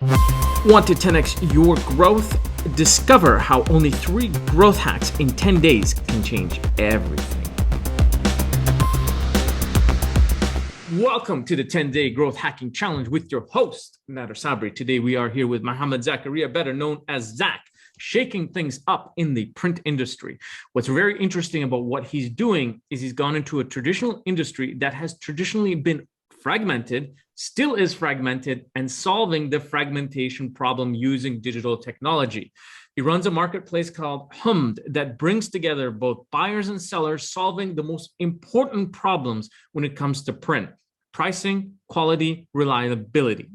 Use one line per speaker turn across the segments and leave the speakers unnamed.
Want to 10x your growth? Discover how only 3 growth hacks in 10 days can change everything. Welcome to the 10-Day Growth Hacking Challenge with your host, Nader Sabri. Today we are here with Mohammed Zakaria, better known as Zach, shaking things up in the print industry. What's very interesting about what he's doing is he's gone into a traditional industry that has traditionally been fragmented, still is fragmented, and solving the fragmentation problem using digital technology. He runs a marketplace called Hummed that brings together both buyers and sellers, solving the most important problems when it comes to print: pricing, quality, reliability.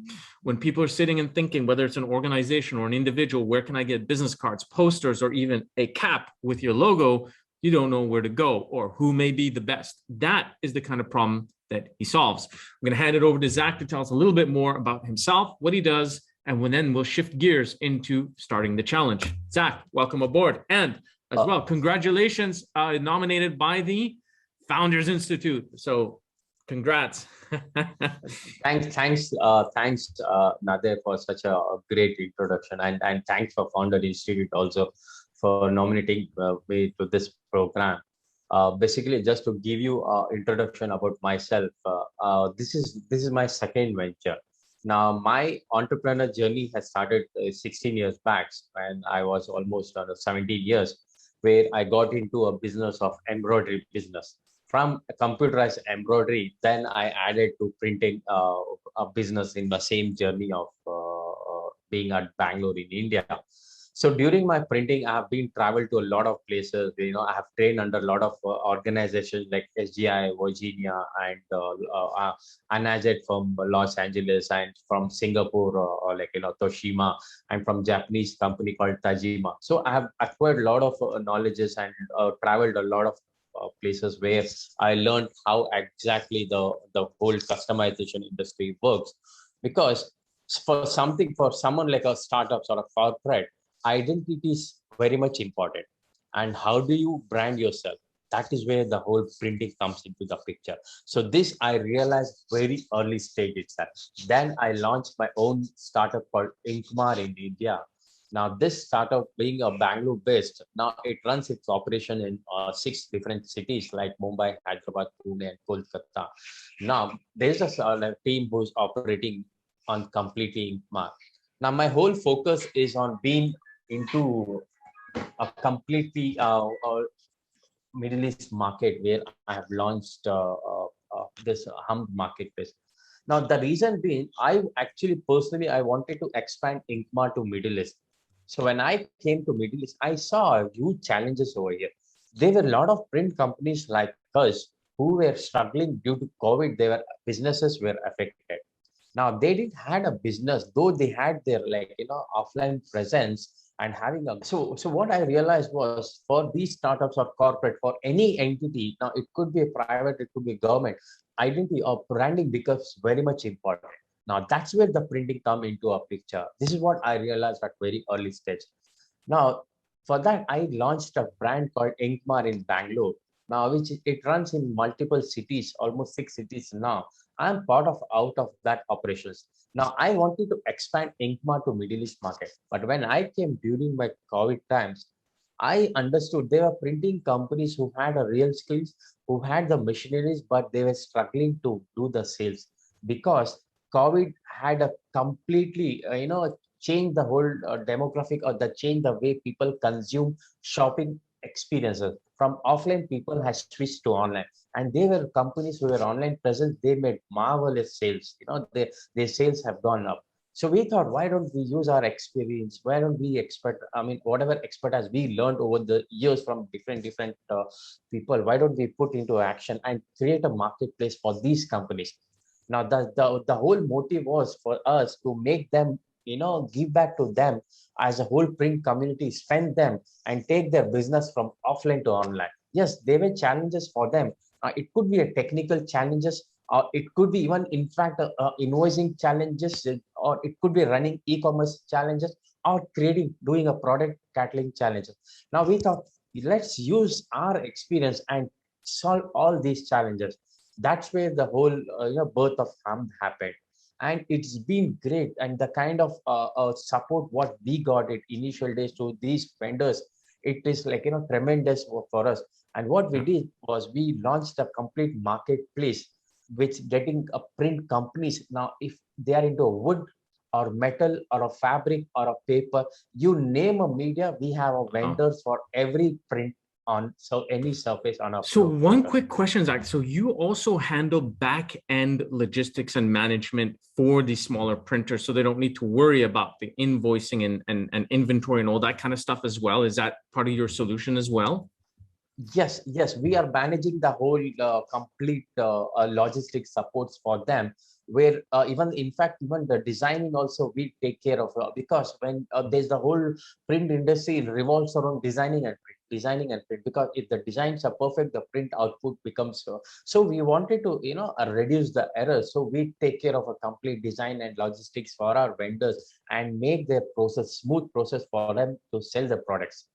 When people are sitting and thinking, whether it's an organization or an individual, where can I get business cards, posters, or even a cap with your logo, you don't know where to go or who may be the best. That is the kind of problem that he solves. I'm going to hand it over to Zach to tell us a little bit more about himself, what he does, and then we'll shift gears into starting the challenge. Zach, welcome aboard. And as well, congratulations, nominated by the Founders Institute. So congrats.
Thanks, Nader, for such a great introduction, and thanks for Founder Institute also for nominating me to this program. Basically, just to give you an introduction about myself, this is my second venture. Now, my entrepreneur journey has started 16 years back when I was almost 17 years, where I got into a business of embroidery business. From computerized embroidery, then I added to printing a business in the same journey of being at Bangalore in India. So during my printing, I have been traveled to a lot of places. I have trained under a lot of organizations like SGI, Virginia, and Anazet from Los Angeles, and from Singapore, Toshima, and from Japanese company called Tajima. So I have acquired a lot of knowledges and traveled a lot of places where I learned how exactly the whole customization industry works. Because for someone like a startup or a corporate, identity is very much important. And how do you brand yourself? That is where the whole printing comes into the picture. So this I realized very early stage itself. Then I launched my own startup called Inkmar in India. Now this startup, being a Bangalore based, now it runs its operation in 6 different cities like Mumbai, Hyderabad, Pune, and Kolkata. Now there's a team who's operating on completely Inkmar. Now my whole focus is on being into a completely Middle East market, where I have launched this Hum marketplace. Now the reason being, I actually personally I wanted to expand Inkmar to Middle East. So when I came to Middle East, I saw huge challenges over here. There were a lot of print companies like us who were struggling due to COVID. Their businesses were affected. Now they didn't had a business, though they had their offline presence and having a so what I realized was, for these startups or corporate, for any entity, now it could be a private, it could be government, identity or branding becomes very much important. Now that's where the printing come into a picture. This is what I realized at very early stage. Now, for that, I launched a brand called Inkmar in Bangalore. Now, which it runs in multiple cities, almost 6 cities now. I'm part of out of that operations. Now, I wanted to expand Inkmar to Middle East market, but when I came during my COVID times, I understood there were printing companies who had a real skills, who had the machineries, but they were struggling to do the sales because COVID had a completely, change the whole demographic, or the change the way people consume shopping experiences. From offline, people has switched to online, and they were companies who were online presence. They made marvelous sales. Their sales have gone up. So we thought, why don't we use our experience? Why don't we expert? I mean, whatever expertise we learned over the years from different people, why don't we put into action and create a marketplace for these companies? Now, the whole motive was for us to make them, give back to them as a whole print community, spend them and take their business from offline to online. Yes, there were challenges for them. It could be a technical challenges, or it could be even, in fact, invoicing challenges, or it could be running e-commerce challenges, or doing a product cataloging challenges. Now we thought, let's use our experience and solve all these challenges. That's where the whole birth of Hum happened. and it's been great. And the kind of support what we got at initial days to these vendors, it is like, tremendous for us. And what we
Yeah.
did was we launched a complete marketplace, which getting a print companies. Now, if they are into wood or metal or a fabric or a paper, you name a media, we have a
Wow.
vendors for every print on any surface on our
So one
printer.
quick question, Zach. So you also handle back end logistics and management for the smaller printers, so they don't need to worry about the invoicing and inventory and all that kind of stuff as well. Is that part of your solution as well?
Yes, yes, we are managing the whole complete logistics supports for them. Where even, in fact, even the designing also we take care of, because when there's the whole print industry revolves around designing and print. Because if the designs are perfect, the print output becomes so. We wanted to reduce the errors, so we take care of a complete design and logistics for our vendors and make their process smooth process for them to sell the products.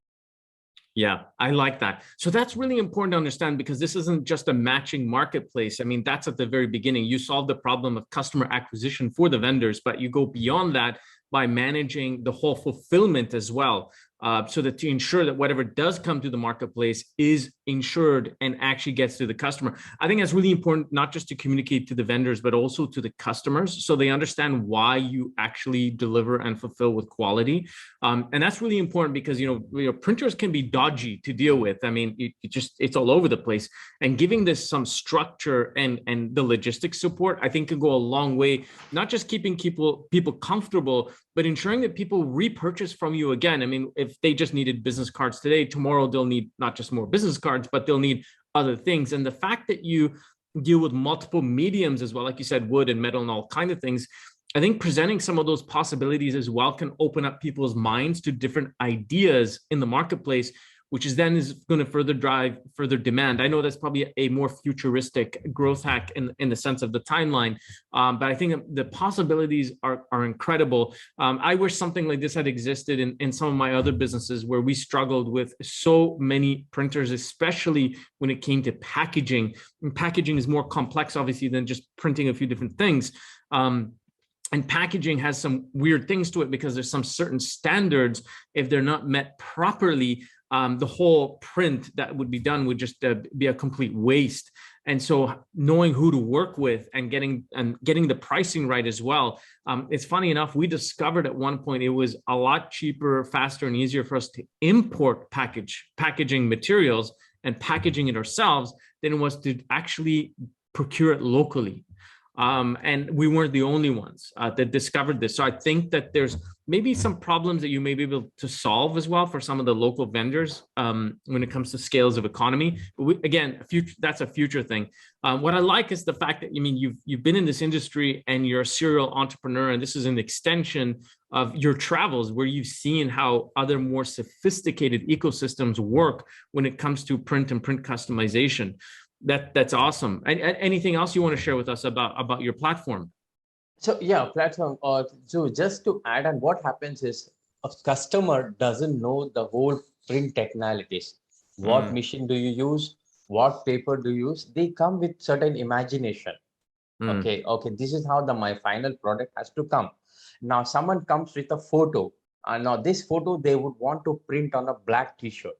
Yeah, I like that. So that's really important to understand, because this isn't just a matching marketplace. I mean, that's at the very beginning. You solve the problem of customer acquisition for the vendors, but you go beyond that by managing the whole fulfillment as well. So that to ensure that whatever does come to the marketplace is insured and actually gets to the customer. I think that's really important, not just to communicate to the vendors, but also to the customers, so they understand why you actually deliver and fulfill with quality. And that's really important, because printers can be dodgy to deal with. I mean, it's all over the place. And giving this some structure and the logistics support, I think, can go a long way, not just keeping people comfortable, but ensuring that people repurchase from you again. I mean, if they just needed business cards today, tomorrow they'll need not just more business cards, but they'll need other things. And the fact that you deal with multiple mediums as well, like you said, wood and metal and all kinds of things, I think presenting some of those possibilities as well can open up people's minds to different ideas in the marketplace, which is going to further drive further demand. I know that's probably a more futuristic growth hack in the sense of the timeline, but I think the possibilities are incredible. I wish something like this had existed in some of my other businesses, where we struggled with so many printers, especially when it came to packaging. And packaging is more complex, obviously, than just printing a few different things. And packaging has some weird things to it, because there's some certain standards. If they're not met properly, the whole print that would be done would just be a complete waste. And so knowing who to work with and getting the pricing right as well. It's funny enough, we discovered at one point it was a lot cheaper, faster, and easier for us to import packaging materials and packaging it ourselves than it was to actually procure it locally. And we weren't the only ones that discovered this. So I think that there's maybe some problems that you may be able to solve as well for some of the local vendors when it comes to scales of economy. But that's a future thing. What I like is the fact that, you've been in this industry and you're a serial entrepreneur, and this is an extension of your travels, where you've seen how other more sophisticated ecosystems work when it comes to print and print customization. That's awesome. And anything else you want to share with us about your platform?
So yeah, platform. So just to add on, what happens is a customer doesn't know the whole print technicalities. What machine do you use? What paper do you use? They come with certain imagination. Okay, this is how my final product has to come. Now someone comes with a photo, and now this photo they would want to print on a black t-shirt.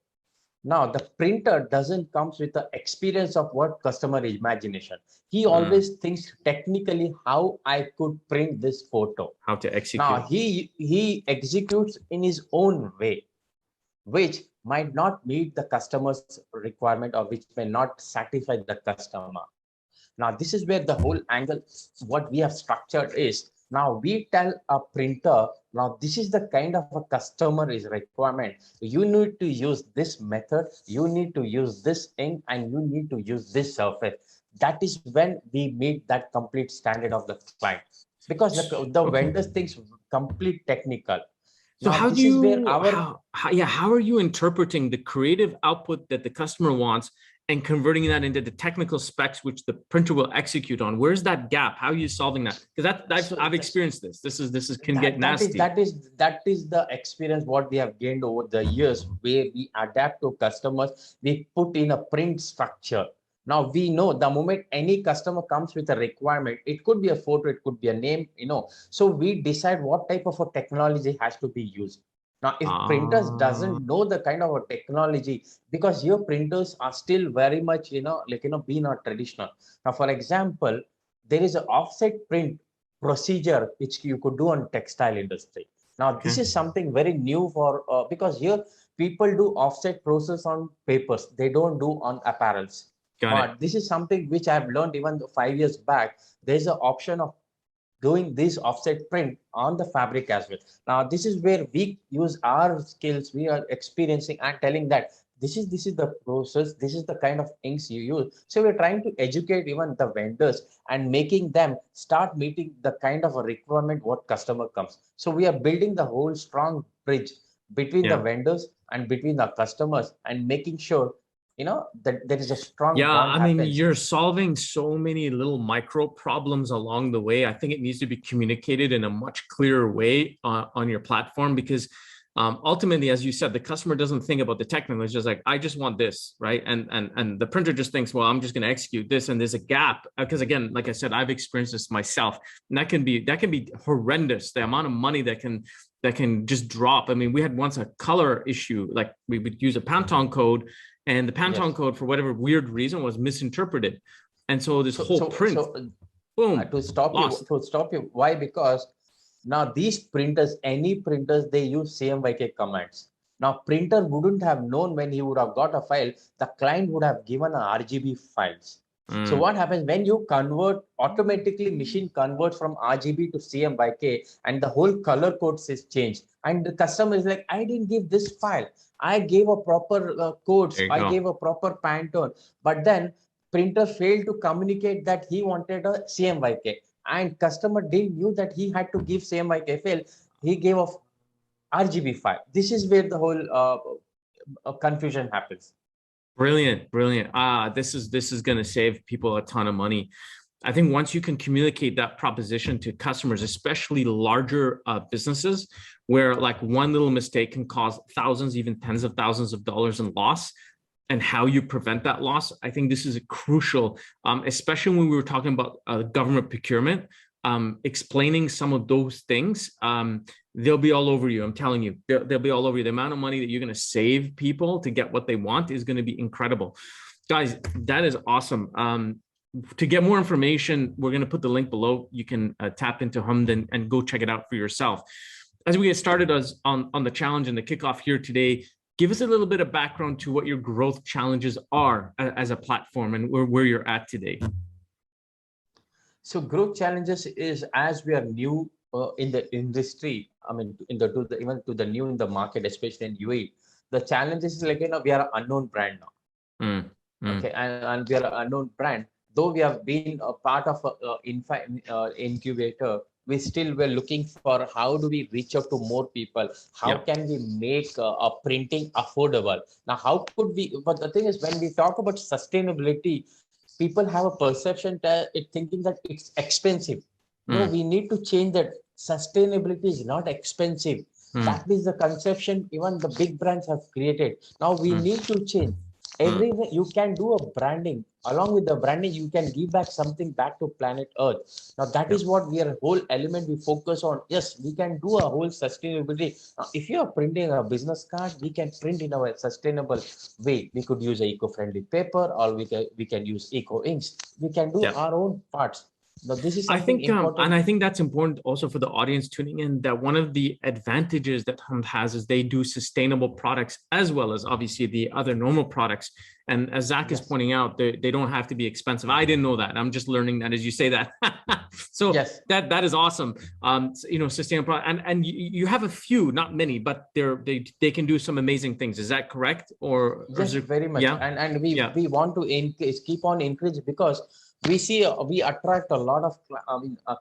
Now the printer doesn't comes with the experience of what customer imagination. He always thinks technically how I could print this photo.
How to execute.
Now he executes in his own way, which might not meet the customer's requirement, or which may not satisfy the customer. Now this is where the whole angle, what we have structured is, now we tell a printer, now this is the kind of a customer is requirement. You need to use this method, you need to use this ink, and you need to use this surface. That is when we meet that complete standard of the client, because the vendors thinks complete technical.
So
Now,
how
this
do
is where
you
our
how are you interpreting the creative output that the customer wants and converting that into the technical specs which the printer will execute on? Where's that gap? How are you solving that? Because I've experienced this. This can get nasty.
That is the experience what we have gained over the years, where we adapt to customers. We put in a print structure. Now we know the moment any customer comes with a requirement, it could be a photo, it could be a name, so we decide what type of a technology has to be used. Now, if printers
Ah,
doesn't know the kind of a technology, because your printers are still very much, being a traditional. Now, for example, there is an offset print procedure which you could do on textile industry. Now, this
okay.
is something very new for, because here people do offset process on papers. They don't do on apparels.
Got it.
But this is something which I've learned even 5 years back. There's an option of doing this offset print on the fabric as well. Now, this is where we use our skills, we are experiencing and telling that this is the process, this is the kind of inks you use. So we're trying to educate even the vendors and making them start meeting the kind of a requirement what customer comes. So we are building the whole strong bridge between the
Yeah.
vendors and between the customers and making sure that there is a strong
Yeah,
bond
I mean,
happens.
you're solving so many little micro problems along the way. I think it needs to be communicated in a much clearer way on your platform because ultimately, as you said, the customer doesn't think about the technical. It's just like, I just want this, right? And the printer just thinks, well, I'm just going to execute this, and there's a gap because again, like I said, I've experienced this myself, and that can be horrendous. The amount of money that can just drop. I mean, we had once a color issue, like we would use a Pantone code and the Pantone
Yes.
code for whatever weird reason was misinterpreted, and so this
So,
whole
so,
print,
so
boom, lost.
to stop you. Why? Because now these printers, any printers, they use CMYK commands. Now, printer wouldn't have known when he would have got a file, the client would have given a RGB files. So
Mm,
what happens when you convert, automatically machine converts from RGB to CMYK and the whole color code is changed. And the customer is like, I didn't give this file. I gave a proper codes.
there you
I
go.
gave a proper Pantone. But then printer failed to communicate that he wanted a CMYK and customer didn't knew that he had to give CMYK file. He gave a RGB file. This is where the whole confusion happens.
Brilliant, brilliant. This is going to save people a ton of money. I think once you can communicate that proposition to customers, especially larger businesses, where like one little mistake can cause thousands, even tens of thousands of dollars in loss, and how you prevent that loss, I think this is crucial, especially when we were talking about government procurement. Explaining some of those things, they'll be all over you. I'm telling you, they'll be all over you. The amount of money that you're going to save people to get what they want is going to be incredible. Guys, that is awesome. To get more information, we're going to put the link below. You can tap into Humd and go check it out for yourself. As we get started on the challenge and the kickoff here today, give us a little bit of background to what your growth challenges are as a platform and where you're at today.
So growth challenges is as we are new in the industry. I mean, even to the new in the market, especially in UAE, the challenges is like we are an unknown brand now. Okay, and we are an unknown brand. Though we have been a part of incubator, we still were looking for how do we reach out to more people? How can we make a printing affordable? Now, how could we? But the thing is, when we talk about sustainability, people have a perception that thinking that it's expensive. No, we need to change that. Sustainability is not expensive. That is the conception even the big brands have created. Now we need to change. Everywhere you can do a branding. Along with the branding, you can give back something back to planet Earth. Now that is what we are whole element we focus on. Yes, we can do a whole sustainability. Now, if you are printing a business card, we can print in a sustainable way. We could use a eco-friendly paper, or we can use eco inks. We can do our own parts. Now, this is something important.
And I think that's important also for the audience tuning in, that one of the advantages that Humd has is they do sustainable products as well as obviously the other normal products. And as Zach is pointing out, they don't have to be expensive. I didn't know that. I'm just learning that as you say that. So that is awesome. Sustainable and you have a few, not many, but they can do some amazing things. Is that correct?
Yes, very much. And we want to keep on increasing because we attract a lot of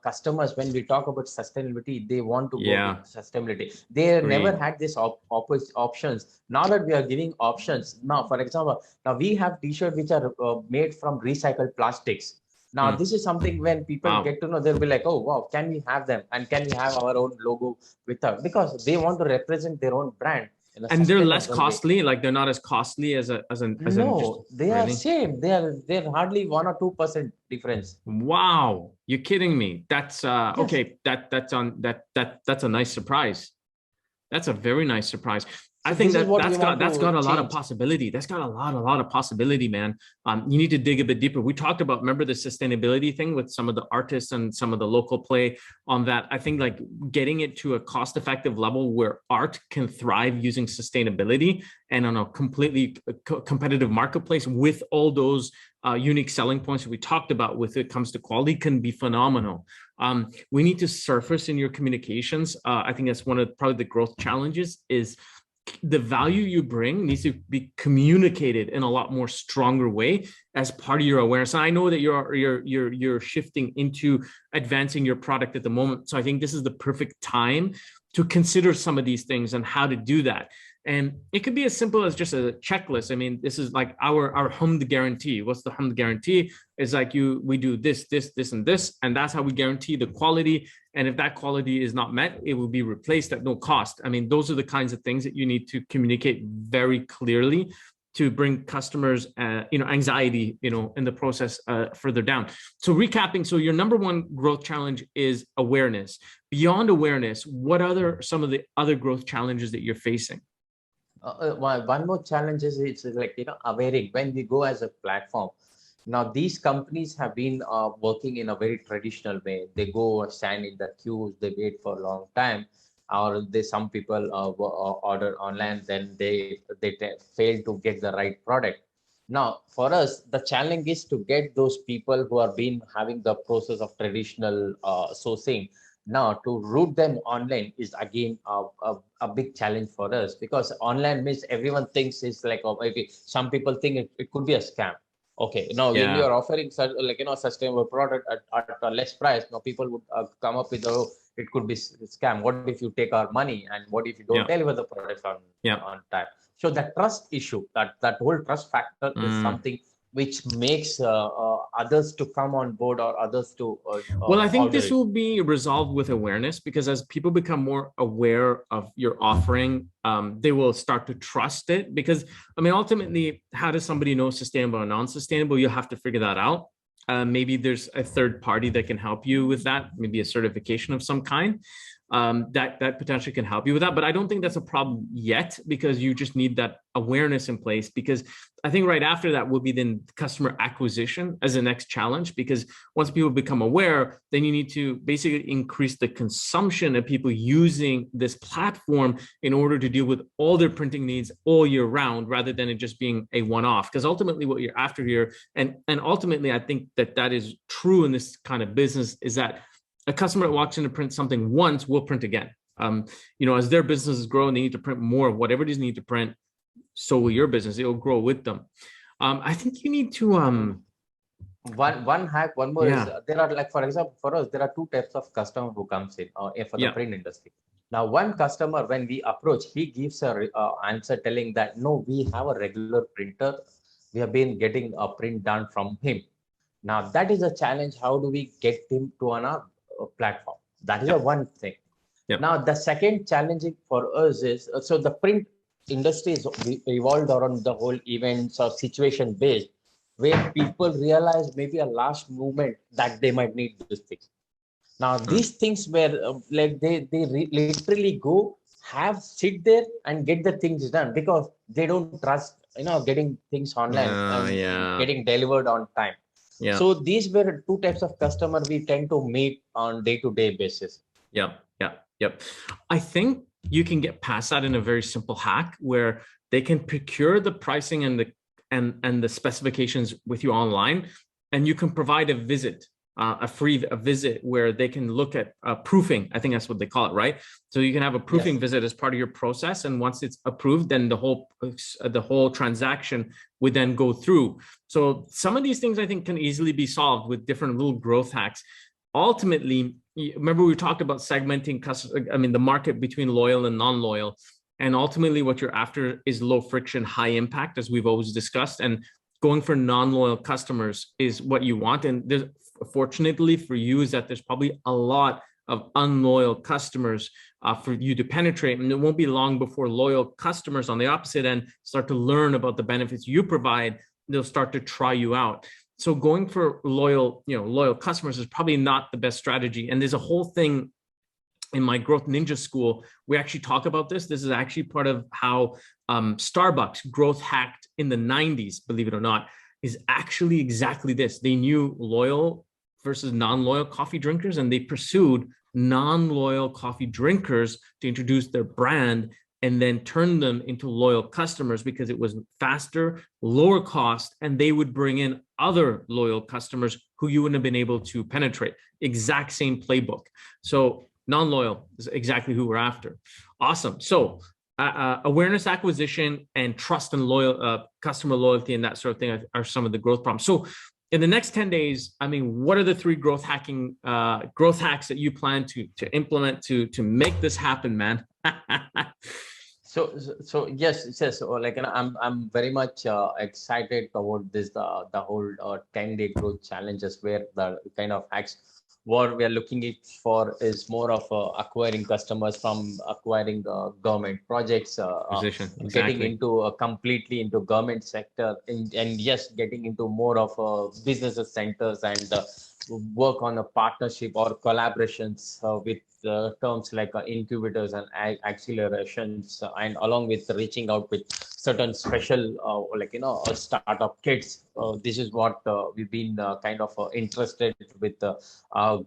customers. When we talk about sustainability, they want to go with sustainability. They never had this options. Now that we are giving options, now for example, now we have t-shirts which are made from recycled plastics. Now this is something when people get to know, they'll be like, oh wow, can we have them and can we have our own logo with us? Because they want to represent their own brand. in a
And they're less
sustainable way.
costly, like they're not as costly as an just
No, they are
really.
same. They're hardly 1 or 2% difference.
Wow, you're kidding me. That's
Yes.
okay. That's a nice surprise. That's a very nice surprise. I
So
think
this is what we want
that's got
to
a lot of
change.
possibility. That's got a lot of possibility, man. You need to dig a bit deeper. We talked about, remember the sustainability thing with some of the artists and some of the local play on that. I think like getting it to a cost-effective level where art can thrive using sustainability and on a completely competitive marketplace with all those unique selling points that we talked about with it comes to quality can be phenomenal. We need to surface in your communications. I think that's one of probably the growth challenges is the value you bring needs to be communicated in a lot more stronger way as part of your awareness. And I know that you're shifting into advancing your product at the moment. So I think this is the perfect time to consider some of these things and how to do that. And it could be as simple as just a checklist. I mean, this is like our hummed guarantee. What's the hummed guarantee? It's like we do this, and this, and that's how we guarantee the quality. And if that quality is not met, it will be replaced at no cost. I mean, those are the kinds of things that you need to communicate very clearly to bring customers, anxiety, in the process further down. So recapping, so your number one growth challenge is awareness. Beyond awareness, what other some of the other growth challenges that you're facing?
One more challenge is it's like, Availing, when we go as a platform. Now, these companies have been working in a very traditional way. They go stand in the queues, they wait for a long time, or some people order online, then they fail to get the right product. Now, for us, the challenge is to get those people who have been having the process of traditional sourcing. Now, to route them online is again a big challenge for us, because online means everyone thinks it's like, oh, maybe some people think it could be a scam. Okay, now when
Yeah.
you're offering such, like, sustainable product at a less price, now people would come up with, oh, it could be scam. What if you take our money, and what if you don't
Yeah.
deliver the products
Yeah.
on time? So that trust issue, that whole trust factor is something which makes others to come on board, or others to
Well, I think
order
this
it.
will be resolved with awareness, because as people become more aware of your offering, they will start to trust it. Because, I mean, ultimately, how does somebody know sustainable or non-sustainable? You'll have to figure that out. Maybe there's a third party that can help you with that, maybe a certification of some kind. That potentially can help you with that. But I don't think that's a problem yet, because you just need that awareness in place. Because I think right after that will be then customer acquisition as the next challenge. Because once people become aware, then you need to basically increase the consumption of people using this platform in order to deal with all their printing needs all year round, rather than it just being a one-off. Because ultimately what you're after here, and ultimately I think that is true in this kind of business, is that a customer that walks in to print something once will print again. As their businesses grow and they need to print more of whatever it is need to print, so will your business. It will grow with them. I think you need to
One hack, one more is,
yeah.
there are, like, for example, for us, there are two types of customer who comes in for the
Yeah.
print industry. Now, one customer, when we approach, he gives a answer telling that, no, we have a regular printer. We have been getting a print done from him. Now, that is a challenge. How do we get him to on our platform? That is a
Yeah.
one thing.
Yeah.
Now, the second challenging for us is, so the print industry is evolved around the whole events or situation based, where people realize maybe a last moment that they might need this thing. Now, these things where like they literally go, have, sit there and get the things done, because they don't trust, getting things online and
Yeah.
getting delivered on time.
Yeah.
So these were two types of customer we tend to meet on day-to-day basis.
Yeah. Yeah. Yep. I think you can get past that in a very simple hack where they can procure the pricing and the specifications with you online, and you can provide a visit, a visit where they can look at proofing. I think that's what they call it, right? So you can have a proofing
Yes.
visit as part of your process, and once it's approved, then the whole transaction would then go through. So some of these things I think can easily be solved with different little growth hacks. Ultimately, remember we talked about segmenting the market between loyal and non-loyal. And ultimately what you're after is low friction, high impact, as we've always discussed. And going for non-loyal customers is what you want. And there's, fortunately for you, is that there's probably a lot of unloyal customers for you to penetrate. And it won't be long before loyal customers on the opposite end start to learn about the benefits you provide. They'll start to try you out. So going for loyal customers is probably not the best strategy. And there's a whole thing in my Growth Ninja school. We actually talk about this. This is actually part of how Starbucks growth hacked in the 90s, believe it or not, is actually exactly this. They knew loyal versus non-loyal coffee drinkers, and they pursued non-loyal coffee drinkers to introduce their brand and then turn them into loyal customers because it was faster, lower cost, and they would bring in other loyal customers who you wouldn't have been able to penetrate. Exact same playbook. So non-loyal is exactly who we're after. Awesome. So awareness acquisition and trust and customer loyalty and that sort of thing are some of the growth problems. So in the next 10 days, I mean, what are the 3 growth hacks that you plan to implement to make this happen, man?
So yes. So like, I'm very much excited about this, the whole 10-day growth challenges, where the kind of hacks what we are looking for is more of acquiring customers from acquiring government projects, getting into completely into government sector, and yes, getting into more of business centers and work on a partnership or collaborations with terms like incubators and accelerations, and along with reaching out with certain special startup kits. This is what we've been kind of interested with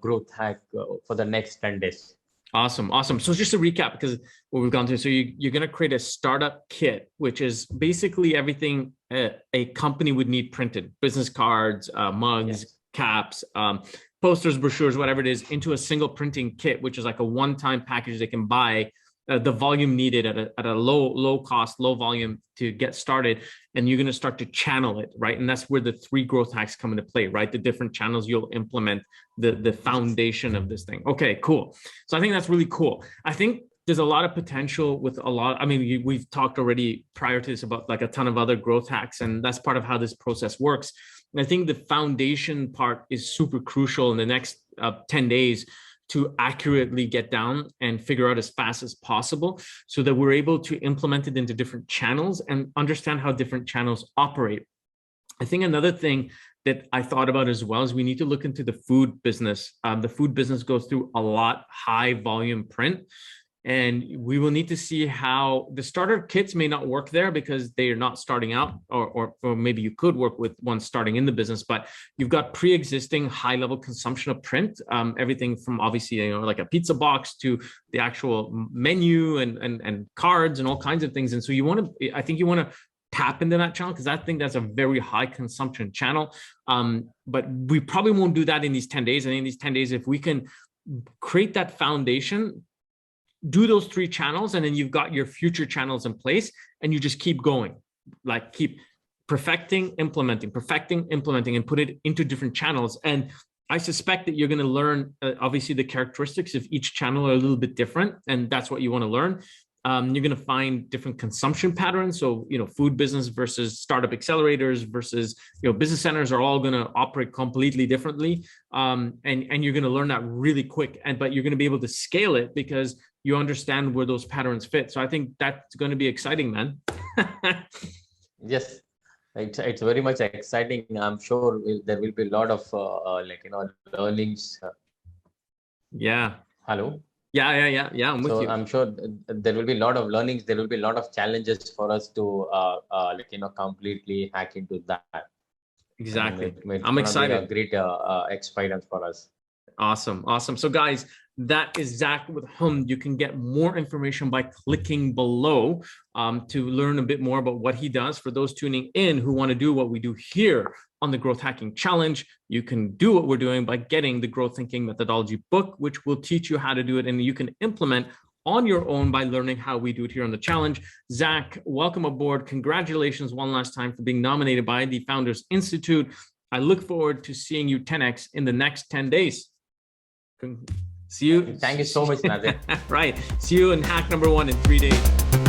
growth hack for the next 10 days.
Awesome. So just to recap, because what we've gone through, so you're going to create a startup kit, which is basically everything a company would need printed: business cards, mugs, yes, caps, posters, brochures, whatever it is, into a single printing kit, which is like a one-time package they can buy the volume needed at a low cost, low volume to get started. And you're going to start to channel it, right? And that's where the 3 growth hacks come into play, right? The different channels you'll implement, the foundation of this thing. Okay, cool. So I think that's really cool. I think there's a lot of potential with we've talked already prior to this about like a ton of other growth hacks, and that's part of how this process works. And I think the foundation part is super crucial in the next 10 days to accurately get down and figure out as fast as possible so that we're able to implement it into different channels and understand how different channels operate. I think another thing that I thought about as well is we need to look into the food business. The food business goes through a lot high volume print, and we will need to see how the starter kits may not work there because they are not starting out, or maybe you could work with one starting in the business, but you've got pre-existing high level consumption of print, everything from obviously, like a pizza box to the actual menu and cards and all kinds of things. And so I think you want to tap into that channel, because I think that's a very high consumption channel. But we probably won't do that in these 10 days. And in these 10 days, if we can create that foundation, do those 3 channels, and then you've got your future channels in place, and you just keep going, like keep perfecting, implementing, and put it into different channels. And I suspect that you're going to learn, obviously the characteristics of each channel are a little bit different, and that's what you want to learn. You're going to find different consumption patterns. So, food business versus startup accelerators versus, business centers are all going to operate completely differently. And you're going to learn that really quick, but you're going to be able to scale it because you understand where those patterns fit. So I think that's going to be exciting, man.
Yes, it's very much exciting. I'm sure there will be a lot of learnings.
Yeah.
Hello.
Yeah. I'm with you.
I'm sure there will be a lot of learnings. There will be a lot of challenges for us to completely hack into that.
Exactly.
I'm excited. A great experience for us.
Awesome. So guys, that is Zach with Hum. You can get more information by clicking below to learn a bit more about what he does. For those tuning in who want to do what we do here on the Growth Hacking Challenge, you can do what we're doing by getting the Growth Thinking Methodology book, which will teach you how to do it, and you can implement on your own by learning how we do it here on the challenge. Zach, welcome aboard. Congratulations one last time for being nominated by the Founders Institute. I look forward to seeing you 10x in the next 10 days. See you.
Thank you so much, Nadir.
Right. See you in hack number 1 in 3 days.